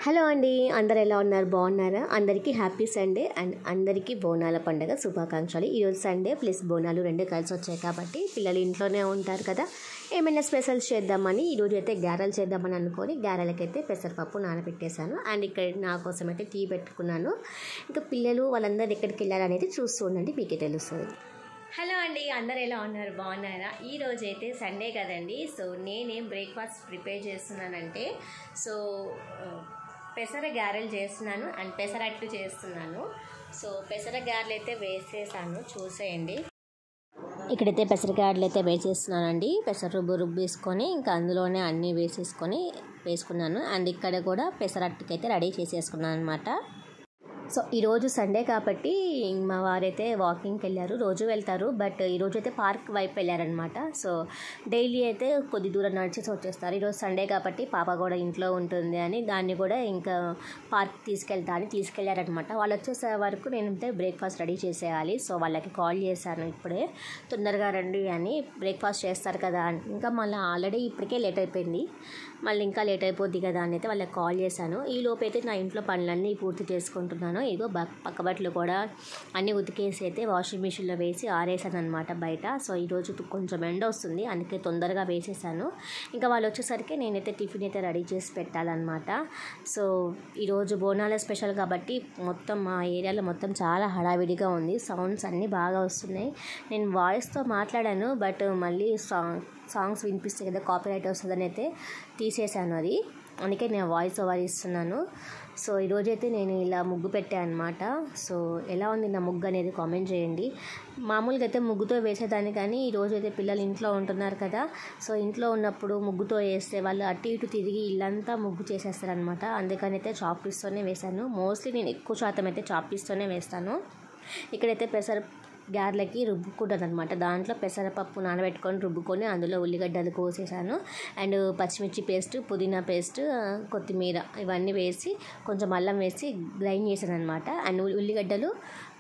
Hello అండి, అందరు ఎలా ఉన్నారు? బాగున్నారా? అందరికీ హ్యాపీ సండే అండ్ అందరికీ బోనాల పండుగ శుభాకాంక్షలు. ఈరోజు సండే ప్లస్ బోనాలు రెండు కలిసి వచ్చాయి కాబట్టి పిల్లలు ఇంట్లోనే ఉంటారు కదా, ఏమైనా స్పెషల్స్ చేద్దామని ఈరోజు అయితే గారెలు చేద్దామని అనుకొని గారెలకైతే పెసరపప్పు నానబెట్టేశాను. అండ్ ఇక్కడ నా కోసం అయితే టీ పెట్టుకున్నాను. ఇంకా పిల్లలు వాళ్ళందరూ ఎక్కడికి వెళ్ళారనేది చూస్తూ ఉండండి, మీకే తెలుస్తుంది. హలో అండి, అందరు ఎలా ఉన్నారు? బాగున్నారా? ఈరోజు అయితే సండే కదండి. సో నేనేం బ్రేక్ఫాస్ట్ ప్రిపేర్ చేస్తున్నానంటే పెసర గారెలు చేస్తున్నాను అండ్ పెసరట్టు చేస్తున్నాను. సో పెసర గారెలు అయితే వేసేసాను, చూసేయండి. ఇక్కడైతే పెసర గారెలు అయితే వేసేస్తున్నానండి. పెసర రుబ్బేసుకొని ఇంకా అందులోనే అన్నీ వేసుకున్నాను. అండ్ ఇక్కడ కూడా పెసరట్టుకి అయితే రెడీ చేసేసుకున్నాను అనమాట. సో ఈరోజు సండే కాబట్టి మా వారైతే వాకింగ్కి వెళ్ళారు. రోజు వెళ్తారు, బట్ ఈరోజు అయితే పార్క్ వైపు వెళ్ళారనమాట. సో డైలీ అయితే కొద్ది దూరం నడిచేసి వచ్చేస్తారు. ఈరోజు సండే కాబట్టి పాప కూడా ఇంట్లో ఉంటుంది అని దాన్ని కూడా ఇంకా పార్క్ తీసుకెళ్ళారనమాట. వాళ్ళు వచ్చేసే వరకు నేనైతే బ్రేక్ఫాస్ట్ రెడీ చేసేయాలి. సో వాళ్ళకి కాల్ చేశాను ఇప్పుడే, తొందరగా రండి అని, బ్రేక్ఫాస్ట్ చేస్తారు కదా అని. ఇంకా మళ్ళీ ఆల్రెడీ ఇప్పటికే లేట్ అయిపోయింది, మళ్ళీ ఇంకా లేట్ అయిపోద్ది కదా అని అయితే వాళ్ళకి కాల్ చేశాను. ఈ లోపైతే నా ఇంట్లో పనులన్నీ పూర్తి చేసుకుంటున్నాను. ఇదిగో పక్క బట్టలు కూడా అన్నీ ఉతికేసి అయితే వాషింగ్ మిషన్లో వేసి ఆరేసాను అనమాట బయట. సో ఈరోజు కొంచెం ఎండ వస్తుంది, అందుకే తొందరగా వేసేసాను. ఇంకా వాళ్ళు వచ్చేసరికి నేనైతే టిఫిన్ అయితే రెడీ చేసి పెట్టాలన్నమాట. సో ఈరోజు బోనాల స్పెషల్ కాబట్టి మొత్తం మా ఏరియాలో మొత్తం చాలా హడావిడిగా ఉంది. సౌండ్స్ అన్నీ బాగా వస్తున్నాయి. నేను వాయిస్తో మాట్లాడాను, బట్ మళ్ళీ సాంగ్స్ వినిపిస్తాయి కదా, కాపీరైట్ వస్తుందని అయితే తీసేసాను. అది అందుకే నేను వాయిస్ ఓవర్ ఇస్తున్నాను. సో ఈరోజైతే నేను ఇలా ముగ్గు పెట్టాను అనమాట. సో ఎలా ఉంది నా ముగ్గు అనేది కామెంట్ చేయండి. మామూలుగా అయితే ముగ్గుతో వేసేదాన్ని, కానీ ఈరోజు అయితే పిల్లలు ఇంట్లో ఉంటున్నారు కదా. సో ఇంట్లో ఉన్నప్పుడు ముగ్గుతో వేస్తే వాళ్ళు అటు ఇటు తిరిగి ఇల్లంతా ముగ్గు చేసేస్తారనమాట. అందుకని అయితే చాక్ పీస్తోనే వేశాను. మోస్ట్లీ నేను ఎక్కువ శాతం అయితే చాక్ పీస్తోనే వేస్తాను. ఇక్కడైతే పెసర గారెలకి రుబ్బుకుంటాను అనమాట. దాంట్లో పెసరపప్పు నానబెట్టుకొని రుబ్బుకొని అందులో ఉల్లిగడ్డలు కోసేసాను. అండ్ పచ్చిమిర్చి పేస్ట్, పుదీనా పేస్ట్, కొత్తిమీర ఇవన్నీ వేసి కొంచెం అల్లం వేసి గ్రైండ్ చేశాను అనమాట. అండ్ ఉల్లిగడ్డలు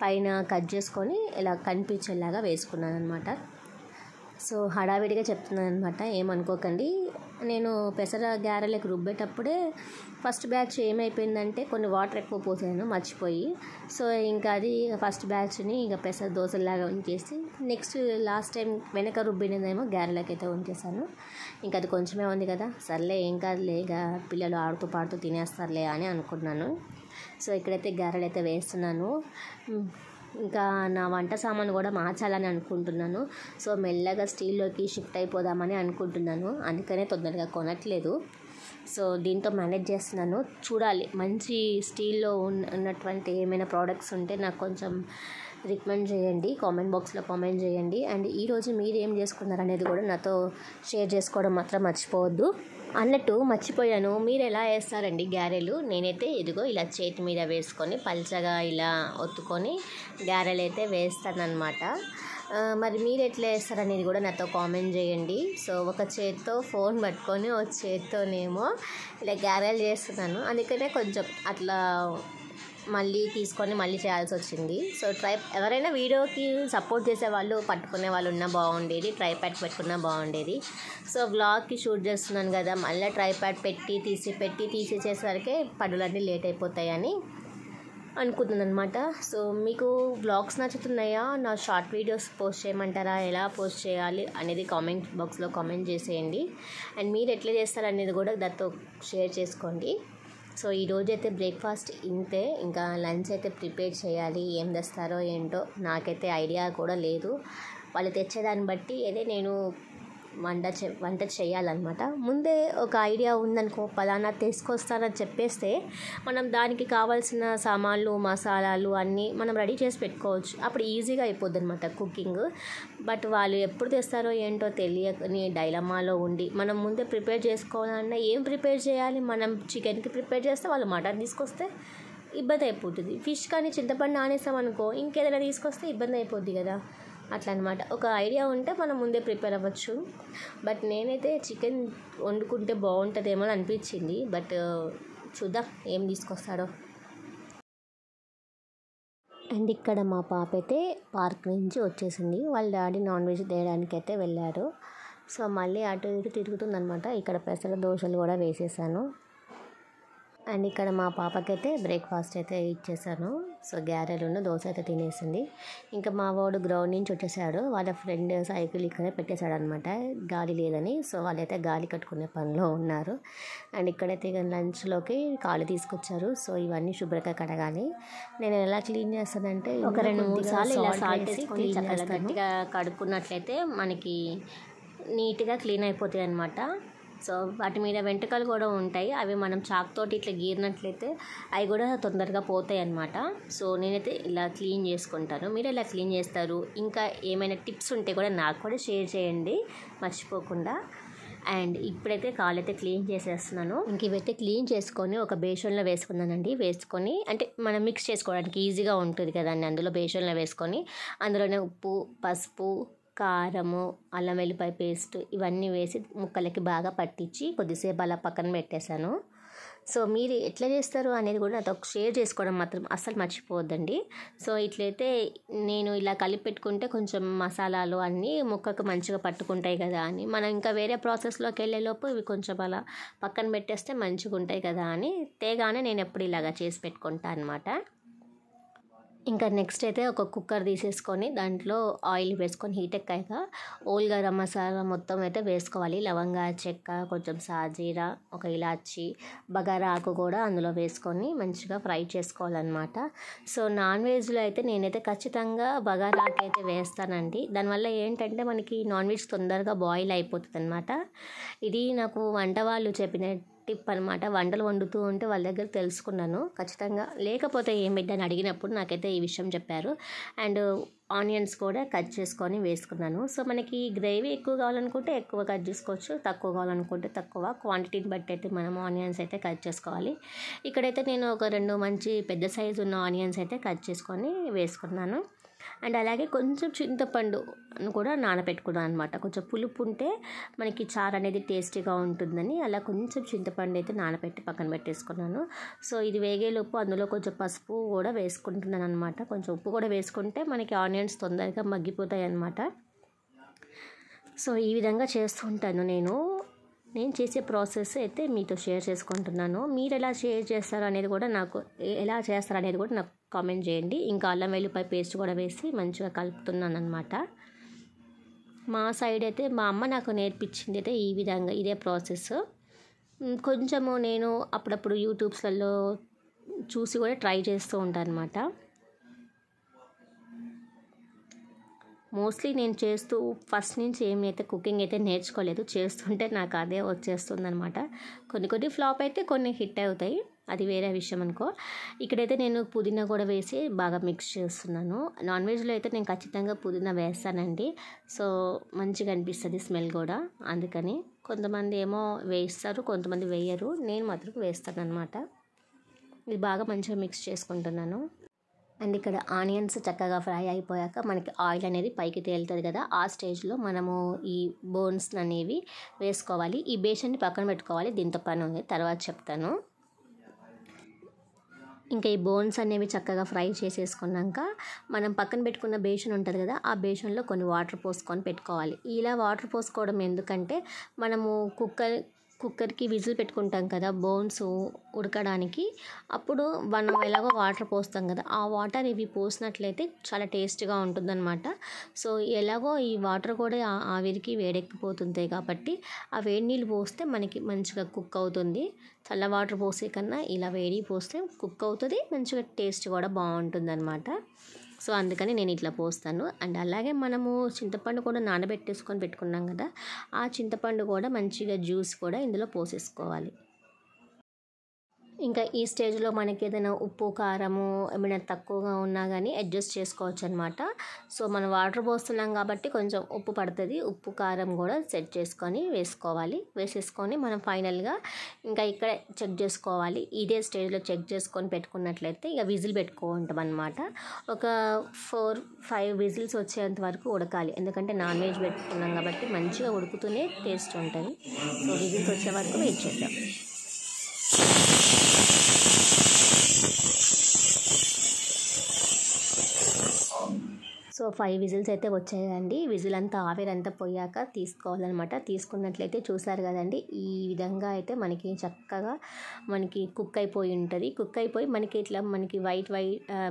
పైన కట్ చేసుకొని ఇలా కనిపించేలాగా వేసుకున్నాను అనమాట. సో హడావిడిగా చెప్తున్నాను అనమాట, ఏమనుకోకండి. నేను పెసర గారెలకు రుబ్బేటప్పుడే ఫస్ట్ బ్యాచ్ ఏమైపోయిందంటే కొన్ని వాటర్ ఎక్కువ పోసాను మర్చిపోయి. సో ఇంకా అది ఫస్ట్ బ్యాచ్ని ఇంకా పెసర దోశలాగా ఉంచేసి నెక్స్ట్ లాస్ట్ టైం వెనక రుబ్బినదేమో గారెలకైతే ఉంచేసాను. ఇంకా అది కొంచెమే ఉంది కదా, సర్లే ఏం కాదులే, ఇక పిల్లలు ఆడుతూ పాడుతూ తినేస్తారులే అని అనుకున్నాను. సో ఇక్కడైతే గారెలు అయితే వేస్తున్నాను. ఇంకా నా వంట సామాను కూడా మార్చాలని అనుకుంటున్నాను. సో మెల్లగా స్టీల్లోకి షిఫ్ట్ అయిపోదామని అనుకుంటున్నాను, అందుకనే తొందరగా కొనట్లేదు. సో దీంతో మేనేజ్ చేస్తున్నాను. చూడాలి, మంచి స్టీల్లో ఉన్నటువంటి ఏమైనా ప్రోడక్ట్స్ ఉంటే నాకు కొంచెం రికమెండ్ చేయండి, కామెంట్ బాక్స్లో కామెంట్ చేయండి. అండ్ ఈరోజు మీరు ఏం చేసుకున్నారు అనేది కూడా నాతో షేర్ చేసుకోవడం మాత్రం మర్చిపోవద్దు. అన్నట్టు మర్చిపోయాను, మీరు ఎలా వేస్తారండి గారెలు? నేనైతే ఇదిగో ఇలా చేతి మీద వేసుకొని పల్చగా ఇలా ఒత్తుకొని గారెలు అయితే వేస్తానన్నమాట. మరి మీరు ఎట్లా వేస్తారనేది కూడా నాతో కామెంట్ చేయండి. సో ఒక చేత్తో ఫోన్ పట్టుకొని ఒక చేత్తోనేమో ఇలా గారెలు చేస్తున్నాను, అందుకనే కొంచెం అట్లా మళ్ళీ తీసుకొని మళ్ళీ చేయాల్సి వచ్చింది. సో ఎవరైనా వీడియోకి సపోర్ట్ చేసే వాళ్ళు పట్టుకునే వాళ్ళు ఉన్నా బాగుండేది, ట్రైప్యాడ్ పెట్టుకున్నా బాగుండేది. సో వ్లాగ్కి షూట్ చేస్తున్నాను కదా, మళ్ళీ ట్రైప్యాడ్ తీసేసరికి పనులన్నీ లేట్ అయిపోతాయని అనుకుంటున్నాను అనమాట. సో మీకు వ్లాగ్స్ నచ్చుతున్నాయా, నా షార్ట్ వీడియోస్ పోస్ట్ చేయమంటారా, ఎలా పోస్ట్ చేయాలి అనేది కామెంట్ బాక్స్లో కామెంట్ చేసేయండి. అండ్ మీరు ఎట్లా చేస్తారనేది కూడా దాంతో షేర్ చేసుకోండి. సో ఈరోజైతే బ్రేక్ఫాస్ట్ ఇంతే, ఇంకా లంచ్ అయితే ప్రిపేర్ చేయాలి. ఏం తెస్తారో ఏంటో నాకైతే ఐడియా కూడా లేదు. వాళ్ళు తెచ్చేదాన్ని బట్టి అయితే నేను వంట చేయాలన్నమాట. ముందే ఒక ఐడియా ఉందనుకో, పలానా తీసుకొస్తానని చెప్పేస్తే మనం దానికి కావాల్సిన సామాన్లు, మసాలాలు అన్నీ మనం రెడీ చేసి పెట్టుకోవచ్చు. అప్పుడు ఈజీగా అయిపోద్ది అనమాట కుకింగ్. బట్ వాళ్ళు ఎప్పుడు తెస్తారో ఏంటో తెలియని డైలమాలో ఉండి మనం ముందే ప్రిపేర్ చేసుకోవాలన్నా ఏం ప్రిపేర్ చేయాలి? మనం చికెన్కి ప్రిపేర్ చేస్తే వాళ్ళు మటన్ తీసుకొస్తే ఇబ్బంది అయిపోతుంది. ఫిష్ కానీ చింతపండు నానేసామనుకో ఇంకేదైనా తీసుకొస్తే ఇబ్బంది అయిపోద్ది కదా, అట్లా అనమాట. ఒక ఐడియా ఉంటే మనం ముందే ప్రిపేర్ అవ్వచ్చు. బట్ నేనైతే చికెన్ వండుకుంటే బాగుంటుందేమో అని అనిపించింది, బట్ చూద్దాం ఏం తీసుకొస్తాడో. అండ్ ఇక్కడ మా పాప అయితే పార్క్ నుంచి వచ్చేసింది, వాళ్ళ డాడీ నాన్ వెజ్ తేయడానికి అయితే వెళ్ళారు. సో మళ్ళీ అటు ఇటు తిరుగుతుందనమాట. ఇక్కడ పెసర దోశలు కూడా వేసేసాను. అండ్ ఇక్కడ మా పాపకైతే బ్రేక్ఫాస్ట్ అయితే ఇచ్చేసాను. సో గ్యారెలు దోశ అయితే తినేసింది. ఇంకా మా వాడు గ్రౌండ్ నుంచి వచ్చేసాడు. వాళ్ళ ఫ్రెండ్ సైకిల్ ఇక్కడే పెట్టేశాడు అనమాట, గాలి లేదని. సో వాళ్ళైతే గాలి కట్టుకునే పనిలో ఉన్నారు. అండ్ ఇక్కడైతే ఇక లంచ్లోకి కాళ్ళు తీసుకొచ్చారు. సో ఇవన్నీ శుభ్రంగా కడగాలి. నేను ఎలా క్లీన్ చేస్తానంటే ఒక 2-3 సార్లు ఇలా సాల్ట్ వేసి చక్కగా గట్టిగా కడుక్కున్నట్లయితే మనకి నీట్గా క్లీన్ అయిపోతాయి అన్నమాట. సో వాటి మీద వెంట్రుకలు కూడా ఉంటాయి, అవి మనం చాక్తోటి ఇట్లా గీరినట్లయితే అవి కూడా తొందరగా పోతాయి అన్నమాట. సో నేనైతే ఇలా క్లీన్ చేసుకుంటాను. మీరు ఎలా క్లీన్ చేస్తారు? ఇంకా ఏమైనా టిప్స్ ఉంటే కూడా నాకు కూడా షేర్ చేయండి మర్చిపోకుండా. అండ్ ఇప్పుడైతే కాళ్ళు అయితే క్లీన్ చేసేస్తున్నాను. ఇంక ఇవైతే క్లీన్ చేసుకొని ఒక బేషన్లో వేసుకున్నానండి. వేసుకొని అంటే మనం మిక్స్ చేసుకోవడానికి ఈజీగా ఉంటుంది కదండి. అందులో బేషన్లో వేసుకొని అందులోనే ఉప్పు, పసుపు, కారము, అల్లం వెల్లిపాయ పేస్ట్ ఇవన్నీ వేసి ముక్కలకి బాగా పట్టించి కొద్దిసేపు అలా పక్కన పెట్టేశాను. సో మీరు ఎట్లా చేస్తారు అనేది కూడా నాతో షేర్ చేసుకోవడం మాత్రం అస్సలు మర్చిపోవద్దండి. సో ఇట్లయితే నేను ఇలా కలిపి పెట్టుకుంటే కొంచెం మసాలాలు అన్నీ ముక్కకు మంచిగా పట్టుకుంటాయి కదా అని, మనం ఇంకా వేరే ప్రాసెస్లోకి వెళ్ళేలోపు ఇవి కొంచెం అలా పక్కన పెట్టేస్తే మంచిగా ఉంటాయి కదా అని తేగానే నేను ఎప్పుడు ఇలాగా చేసి పెట్టుకుంటాను అనమాట. ఇంకా నెక్స్ట్ అయితే ఒక కుక్కర్ తీసేసుకొని దాంట్లో ఆయిల్ వేసుకొని హీట్ ఎక్కాక ఓల్ గరం మసాలా మొత్తం అయితే వేసుకోవాలి. లవంగా, చెక్క, కొంచెం సాజీరా, ఒక ఇలాచి, బగారా ఆకు కూడా అందులో వేసుకొని మంచిగా ఫ్రై చేసుకోవాలన్నమాట. సో నాన్ వెజ్లో అయితే నేనైతే ఖచ్చితంగా బగారా ఆకు అయితే వేస్తానండి. దానివల్ల ఏంటంటే మనకి నాన్ వెజ్ తొందరగా బాయిల్ అయిపోతుంది అన్నమాట. ఇది నాకు వంట వాళ్ళు చెప్పిన టిప్ అనమాట. వంటలు వండుతూ ఉంటే వాళ్ళ దగ్గర తెలుసుకున్నాను. ఖచ్చితంగా లేకపోతే ఏం పెట్టని అడిగినప్పుడు నాకైతే ఈ విషయం చెప్పారు. అండ్ ఆనియన్స్ కూడా కట్ చేసుకొని వేసుకున్నాను. సో మనకి గ్రేవీ ఎక్కువ కావాలనుకుంటే ఎక్కువ కట్ చేసుకోవచ్చు, తక్కువ కావాలనుకుంటే తక్కువ. క్వాంటిటీని బట్టి అయితే మనం ఆనియన్స్ అయితే కట్ చేసుకోవాలి. ఇక్కడైతే నేను ఒక 2 మంచి పెద్ద సైజు ఉన్న ఆనియన్స్ అయితే కట్ చేసుకొని వేసుకున్నాను. అండ్ అలాగే కొంచెం చింతపండు కూడా నానబెట్టుకున్నాను అనమాట. కొంచెం పులుపు ఉంటే మనకి చారు అనేది టేస్టీగా ఉంటుందని అలా కొంచెం చింతపండు అయితే నానబెట్టి పక్కన పెట్టేసుకున్నాను. సో ఇది వేగేలోపు అందులో కొంచెం పసుపు కూడా వేసుకుంటున్నాను అనమాట. కొంచెం ఉప్పు కూడా వేసుకుంటే మనకి ఆనియన్స్ తొందరగా మగ్గిపోతాయి అన్నమాట. సో ఈ విధంగా చేస్తూ ఉంటాను నేను చేసే ప్రాసెస్ అయితే మీతో షేర్ చేసుకుంటున్నాను. మీరు ఎలా షేర్ చేస్తారు అనేది కూడా నాకు ఎలా చేస్తారు అనేది కూడా నాకు కామెంట్ చేయండి. ఇంకా అల్లం వెల్లిపాయ పేస్ట్ కూడా వేసి మంచిగా కలుపుతున్నాను అనమాట. మా సైడ్ అయితే మా అమ్మ నాకు నేర్పించింది అయితే ఈ విధంగా ఇదే ప్రాసెస్. కొంచెము నేను అప్పుడప్పుడు యూట్యూబ్స్లలో చూసి కూడా ట్రై చేస్తూ ఉంటాను అనమాట. మోస్ట్లీ నేను చేస్తూ ఫస్ట్ నుంచి ఏమైతే కుకింగ్ అయితే నేర్చుకోలేదు, చేస్తుంటే నాకు అదే వచ్చేస్తుంది అనమాట. కొన్ని ఫ్లాప్ అయితే కొన్ని హిట్ అవుతాయి, అది వేరే విషయం అనుకో. ఇక్కడైతే నేను పుదీనా కూడా వేసి బాగా మిక్స్ చేస్తున్నాను. నాన్ వెజ్లో అయితే నేను ఖచ్చితంగా పుదీనా వేస్తానండి. సో మంచిగా అనిపిస్తుంది స్మెల్ కూడా, అందుకని కొంతమంది ఏమో వేస్తారు, కొంతమంది వేయరు. నేను మాత్రం వేస్తాను అనమాట. ఇది బాగా మంచిగా మిక్స్ చేసుకుంటున్నాను. అండ్ ఇక్కడ ఆనియన్స్ చక్కగా ఫ్రై అయిపోయాక మనకి ఆయిల్ అనేది పైకి తేలుతుంది కదా, ఆ స్టేజ్లో మనము ఈ బోన్స్ అనేవి వేసుకోవాలి. ఈ బేషన్ని పక్కన పెట్టుకోవాలి, దీంతో పని ఉంది, తర్వాత చెప్తాను. ఇంకా ఈ బోన్స్ అనేవి చక్కగా ఫ్రై చేసేసుకున్నాక మనం పక్కన పెట్టుకున్న బేషన్ ఉంటుంది కదా, ఆ బేషన్లో కొన్ని వాటర్ పోసుకొని పెట్టుకోవాలి. ఇలా వాటర్ పోసుకోవడం ఎందుకంటే మనము కుక్కర్కి విజిల్ పెట్టుకుంటాం కదా బోన్స్ ఉడకడానికి, అప్పుడు మనం ఎలాగో వాటర్ పోస్తాం కదా, ఆ వాటర్ ఇవి పోసినట్లయితే చాలా టేస్ట్గా ఉంటుందన్నమాట. సో ఎలాగో ఈ వాటర్ కూడా ఆవిరికి వేడెక్కిపోతుంది కాబట్టి ఆ వేడి నీళ్ళు పోస్తే మనకి మంచిగా కుక్ అవుతుంది. చల్ల వాటర్ పోసే కన్నా ఇలా వేడి పోస్తే కుక్ అవుతుంది, మంచిగా టేస్ట్ కూడా బాగుంటుందన్నమాట. సో అందుకని నేను ఇట్లా పోస్తాను. అండ్ అలాగే మనము చింతపండు కూడా నానబెట్టేసుకొని పెట్టుకున్నాం కదా, ఆ చింతపండు కూడా మంచిగా జ్యూస్ కూడా ఇందులో పోసేసుకోవాలి. ఇంకా ఈ స్టేజ్లో మనకి ఏదైనా ఉప్పు కారము ఏమైనా తక్కువగా ఉన్నా కానీ అడ్జస్ట్ చేసుకోవచ్చు అనమాట. సో మనం వాటర్ పోస్తున్నాం కాబట్టి కొంచెం ఉప్పు పడుతుంది, ఉప్పు కారం కూడా సెట్ చేసుకొని వేసేసుకొని మనం ఫైనల్గా ఇంకా ఇక్కడ చెక్ చేసుకోవాలి. ఇదే స్టేజ్లో చెక్ చేసుకొని పెట్టుకున్నట్లయితే ఇక విజిల్ పెట్టుకుంటాం అనమాట. ఒక 4-5 విజిల్స్ వచ్చేంత వరకు ఉడకాలి, ఎందుకంటే నాన్ వెజ్ పెట్టుకున్నాం కాబట్టి మంచిగా ఉడుకుతూనే టేస్ట్ ఉంటుంది. సో విజిల్స్ వచ్చే వరకు వెయిట్ చేద్దాం. సో సో 5 విజిల్స్ అయితే వచ్చాయండి. విజిల్ అంతా ఆవిరంతా పోయాక తీసుకోవాలన్నమాట. తీసుకున్నట్లయితే చూసారు కదండి, ఈ విధంగా అయితే మనకి చక్కగా మనకి కుక్ అయిపోయి ఉంటుంది. కుక్ అయిపోయి మనకి ఇట్లా మనకి వైట్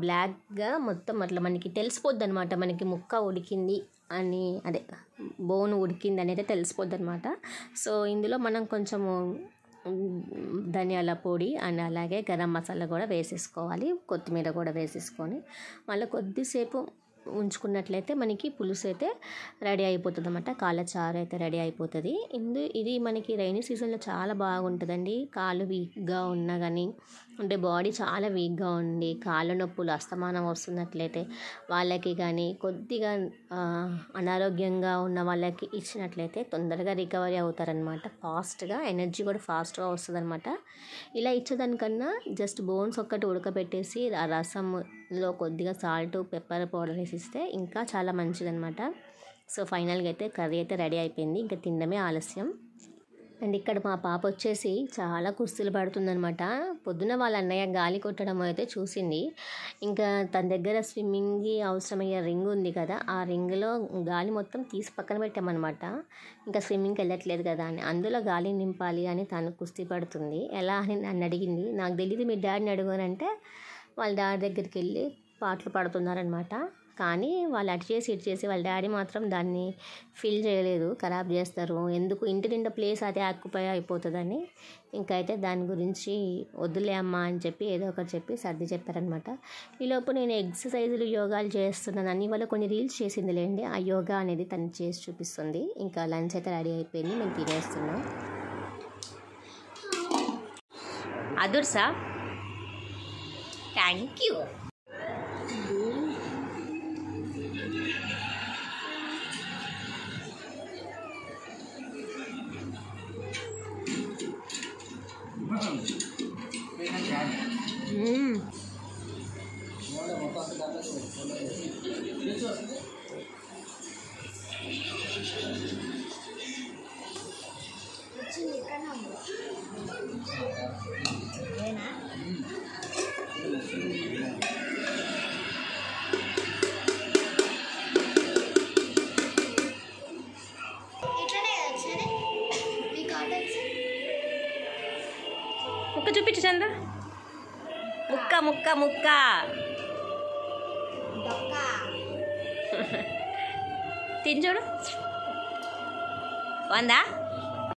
బ్లాక్గా మొత్తం అట్లా మనకి తెలిసిపోద్ది అనమాట, మనకి ముక్క ఉడికింది అని, అదే బోన్ ఉడికింది అనేది తెలిసిపోద్ది అనమాట. సో ఇందులో మనం కొంచెము ధనియాల పొడి అండ్ అలాగే గరం మసాలా కూడా వేసేసుకోవాలి, కొత్తిమీర కూడా వేసేసుకొని మళ్ళీ కొద్దిసేపు ఉంచుకున్నట్లయితే మనకి పులుసు అయితే రెడీ అయిపోతుంది అన్నమాట. కాళ్ళ చారు అయితే రెడీ అయిపోతుంది. ఇది మనకి రైనీ సీజన్లో చాలా బాగుంటుందండి. కాళ్ళు వీక్గా ఉన్నా కానీ, అంటే బాడీ చాలా వీక్గా ఉండి కాళ్ళ నొప్పులు అస్తమానం వస్తున్నట్లయితే వాళ్ళకి కానీ, కొద్దిగా అనారోగ్యంగా ఉన్న వాళ్ళకి ఇచ్చినట్లయితే తొందరగా రికవరీ అవుతారనమాట. ఫాస్ట్గా ఎనర్జీ కూడా ఫాస్ట్గా వస్తుంది అనమాట. ఇలా ఇచ్చేదానికన్నా జస్ట్ బోన్స్ ఒక్కటి ఉడకబెట్టేసి ఆ రసంలో కొద్దిగా సాల్ట్ పెప్పర్ పౌడర్ వేసిస్తే ఇంకా చాలా మంచిదన్నమాట. సో ఫైనల్గా అయితే కర్రీ అయితే రెడీ అయిపోయింది, ఇంకా తినడమే ఆలస్యం. అండ్ ఇక్కడ మా పాప వచ్చేసి చాలా కుస్తీలు పడుతుందనమాట. పొద్దున వాళ్ళ అన్నయ్య గాలి కొట్టడం అయితే చూసింది. ఇంకా తన దగ్గర స్విమ్మింగ్కి అవసరమయ్యే రింగ్ ఉంది కదా, ఆ రింగ్లో గాలి మొత్తం తీసి పక్కన పెట్టామన్నమాట. ఇంకా స్విమ్మింగ్కి వెళ్ళట్లేదు కదా అని అందులో గాలి నింపాలి అని తను కుస్తీ పడుతుంది. ఎలా అని నన్ను అడిగింది. నాకు తెలియదు, మీ డాడీని అడుగునంటే వాళ్ళ డాడీ దగ్గరికి వెళ్ళి పాటలు పాడుతున్నారనమాట. కానీ వాళ్ళు అటు చేసి ఇటు చేసి వాళ్ళ డాడీ మాత్రం దాన్ని ఫిల్ చేయలేదు, ఖరాబ్ చేస్తారు, ఎందుకు ఇంటి నిండా ప్లేస్ అదే ఆక్యుపై అయిపోతుందని. ఇంకైతే దాని గురించి వద్దులే అమ్మా అని చెప్పి ఏదో ఒకటి చెప్పి సర్ది చెప్పారనమాట. ఈలోపు నేను ఎక్సర్సైజులు యోగాలు చేస్తున్నాను అని ఇవాళ కొన్ని రీల్స్ చేసిందిలేండి, ఆ యోగా అనేది తను చేసి చూపిస్తుంది. ఇంకా లంచ్ అయితే రెడీ అయిపోయింది, మేము తినేస్తున్నాం. అదుర్సా, థ్యాంక్ యూ. ముక్క చూపించు చంద, ముక్క ముక్క ముక్క తిని చూడు, వందా.